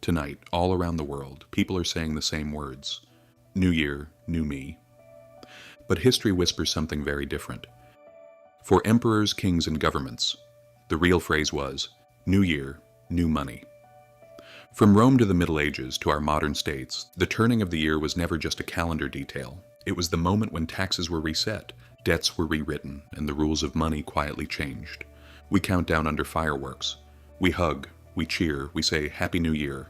Tonight, all around the world, people are saying the same words. New year, new me. But history whispers something very different. For emperors, kings, and governments, the real phrase was, new year, new money. From Rome to the Middle Ages to our modern states, the turning of the year was never just a calendar detail. It was the moment when taxes were reset, debts were rewritten, and the rules of money quietly changed. We count down under fireworks. We hug, we cheer, we say Happy New Year.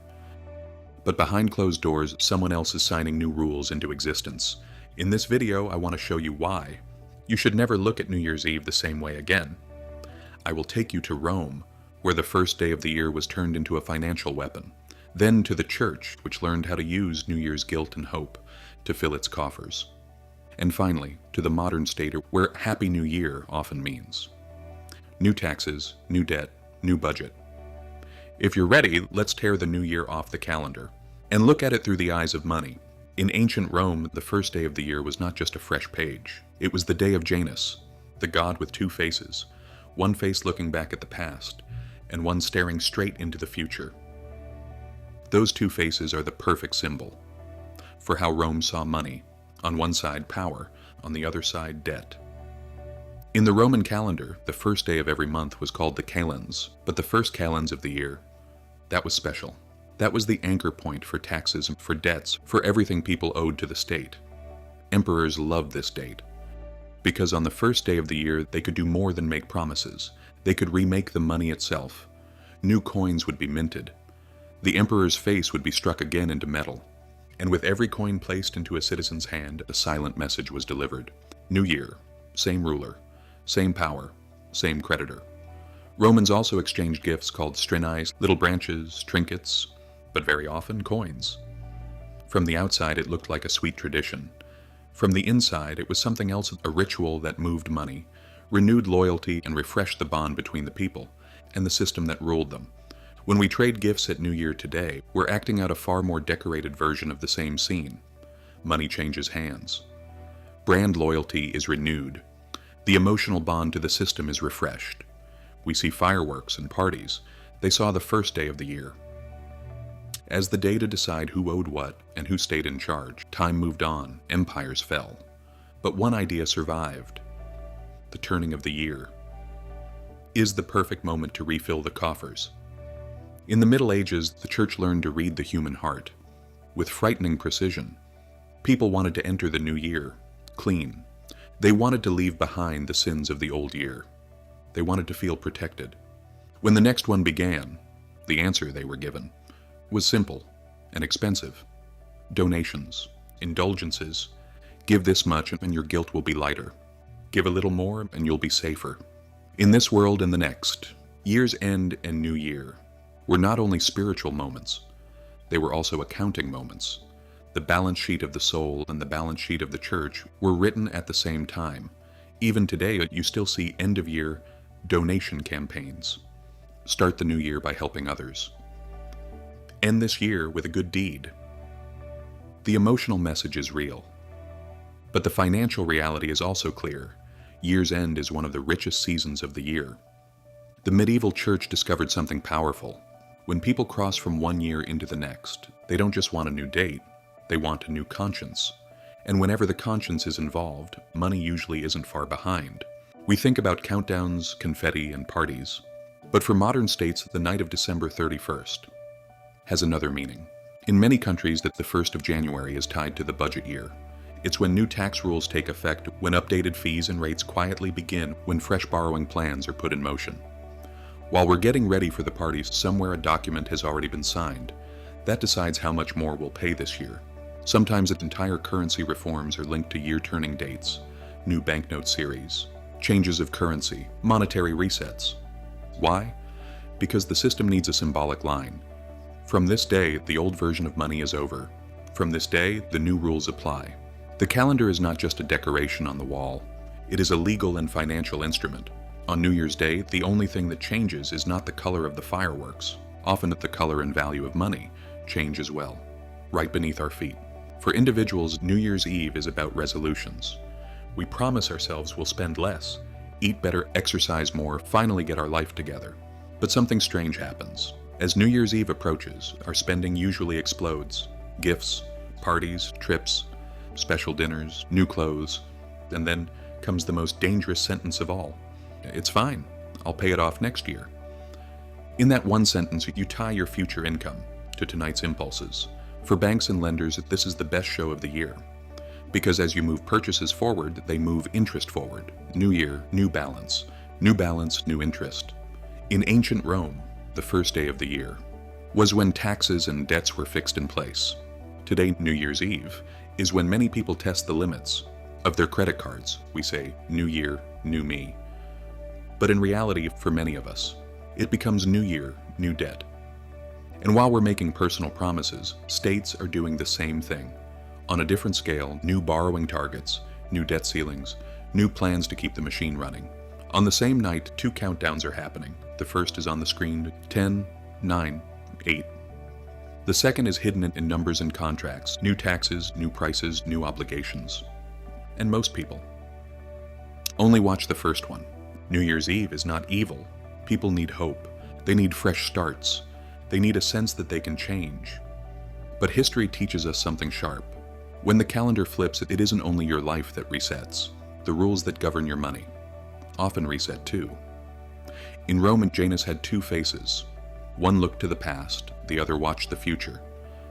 But behind closed doors, someone else is signing new rules into existence. In this video, I want to show you why. You should never look at New Year's Eve the same way again. I will take you to Rome, where the first day of the year was turned into a financial weapon. Then to the church, which learned how to use New Year's guilt and hope to fill its coffers. And finally, to the modern state where Happy New Year often means. New taxes, new debt, new budget. If you're ready, let's tear the new year off the calendar and look at it through the eyes of money. In ancient Rome, the first day of the year was not just a fresh page. It was the day of Janus, the god with two faces, one face looking back at the past, and one staring straight into the future. Those two faces are the perfect symbol for how Rome saw money. On one side, power, on the other side, debt. In the Roman calendar, the first day of every month was called the calends, but the first calends of the year, that was special. That was the anchor point for taxes and for debts, for everything people owed to the state. Emperors loved this date, because on the first day of the year they could do more than make promises. They could remake the money itself. New coins would be minted. The emperor's face would be struck again into metal, and with every coin placed into a citizen's hand, a silent message was delivered. New year, same ruler, same power, same creditor. Romans also exchanged gifts called strenai, little branches, trinkets, but very often coins. From the outside it looked like a sweet tradition. From the inside it was something else, a ritual that moved money, renewed loyalty, and refreshed the bond between the people and the system that ruled them. When we trade gifts at New Year today, we're acting out a far more decorated version of the same scene. Money changes hands. Brand loyalty is renewed. The emotional bond to the system is refreshed. We see fireworks and parties. They saw the first day of the year. As the day to decide who owed what and who stayed in charge, time moved on, empires fell. But one idea survived. The turning of the year is the perfect moment to refill the coffers. In the Middle Ages, the church learned to read the human heart. With frightening precision, people wanted to enter the new year clean. They wanted to leave behind the sins of the old year. They wanted to feel protected. When the next one began, the answer they were given was simple and expensive. Donations, indulgences. Give this much and your guilt will be lighter. Give a little more and you'll be safer. In this world and the next, year's end and new year were not only spiritual moments, they were also accounting moments. The balance sheet of the soul and the balance sheet of the church were written at the same time. Even today, you still see end-of-year donation campaigns. Start the new year by helping others. End this year with a good deed. The emotional message is real, but the financial reality is also clear. Year's end is one of the richest seasons of the year. The medieval church discovered something powerful. When people cross from one year into the next, they don't just want a new date. They want a new conscience. And whenever the conscience is involved, money usually isn't far behind. We think about countdowns, confetti, and parties. But for modern states, the night of December 31st has another meaning. In many countries, the 1st of January is tied to the budget year. It's when new tax rules take effect, when updated fees and rates quietly begin, when fresh borrowing plans are put in motion. While we're getting ready for the parties, somewhere a document has already been signed. That decides how much more we'll pay this year. Sometimes its entire currency reforms are linked to year-turning dates, new banknote series, changes of currency, monetary resets. Why? Because the system needs a symbolic line. From this day, the old version of money is over. From this day, the new rules apply. The calendar is not just a decoration on the wall. It is a legal and financial instrument. On New Year's Day, the only thing that changes is not the color of the fireworks. Often the color and value of money change as well, right beneath our feet. For individuals, New Year's Eve is about resolutions. We promise ourselves we'll spend less, eat better, exercise more, finally get our life together. But something strange happens. As New Year's Eve approaches, our spending usually explodes. Gifts, parties, trips, special dinners, new clothes, and then comes the most dangerous sentence of all. It's fine. I'll pay it off next year. In that one sentence, you tie your future income to tonight's impulses. For banks and lenders, this is the best show of the year. Because as you move purchases forward, they move interest forward. New year, new balance. New balance, new interest. In ancient Rome, the first day of the year was when taxes and debts were fixed in place. Today, New Year's Eve, is when many people test the limits of their credit cards. We say, New Year, New Me. But in reality, for many of us, it becomes New Year, new debt. And while we're making personal promises, states are doing the same thing. On a different scale, new borrowing targets, new debt ceilings, new plans to keep the machine running. On the same night, two countdowns are happening. The first is on the screen, 10, 9, 8. The second is hidden in numbers and contracts, new taxes, new prices, new obligations. And most people only watch the first one. New Year's Eve is not evil. People need hope. They need fresh starts. They need a sense that they can change. But history teaches us something sharp. When the calendar flips, it isn't only your life that resets. The rules that govern your money often reset too. In Rome, Janus had two faces. One looked to the past, the other watched the future.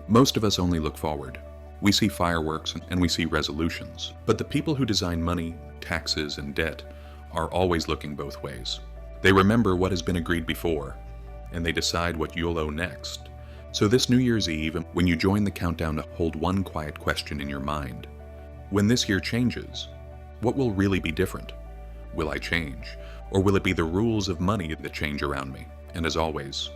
Most of us only look forward. We see fireworks and we see resolutions. But the people who design money, taxes, and debt are always looking both ways. They remember what has been agreed before, and they decide what you'll owe next. So this New Year's Eve, when you join the countdown, hold one quiet question in your mind. When this year changes, what will really be different? Will I change? Or will it be the rules of money that change around me? And as always,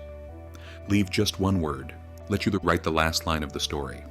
leave just one word. Let you write the last line of the story.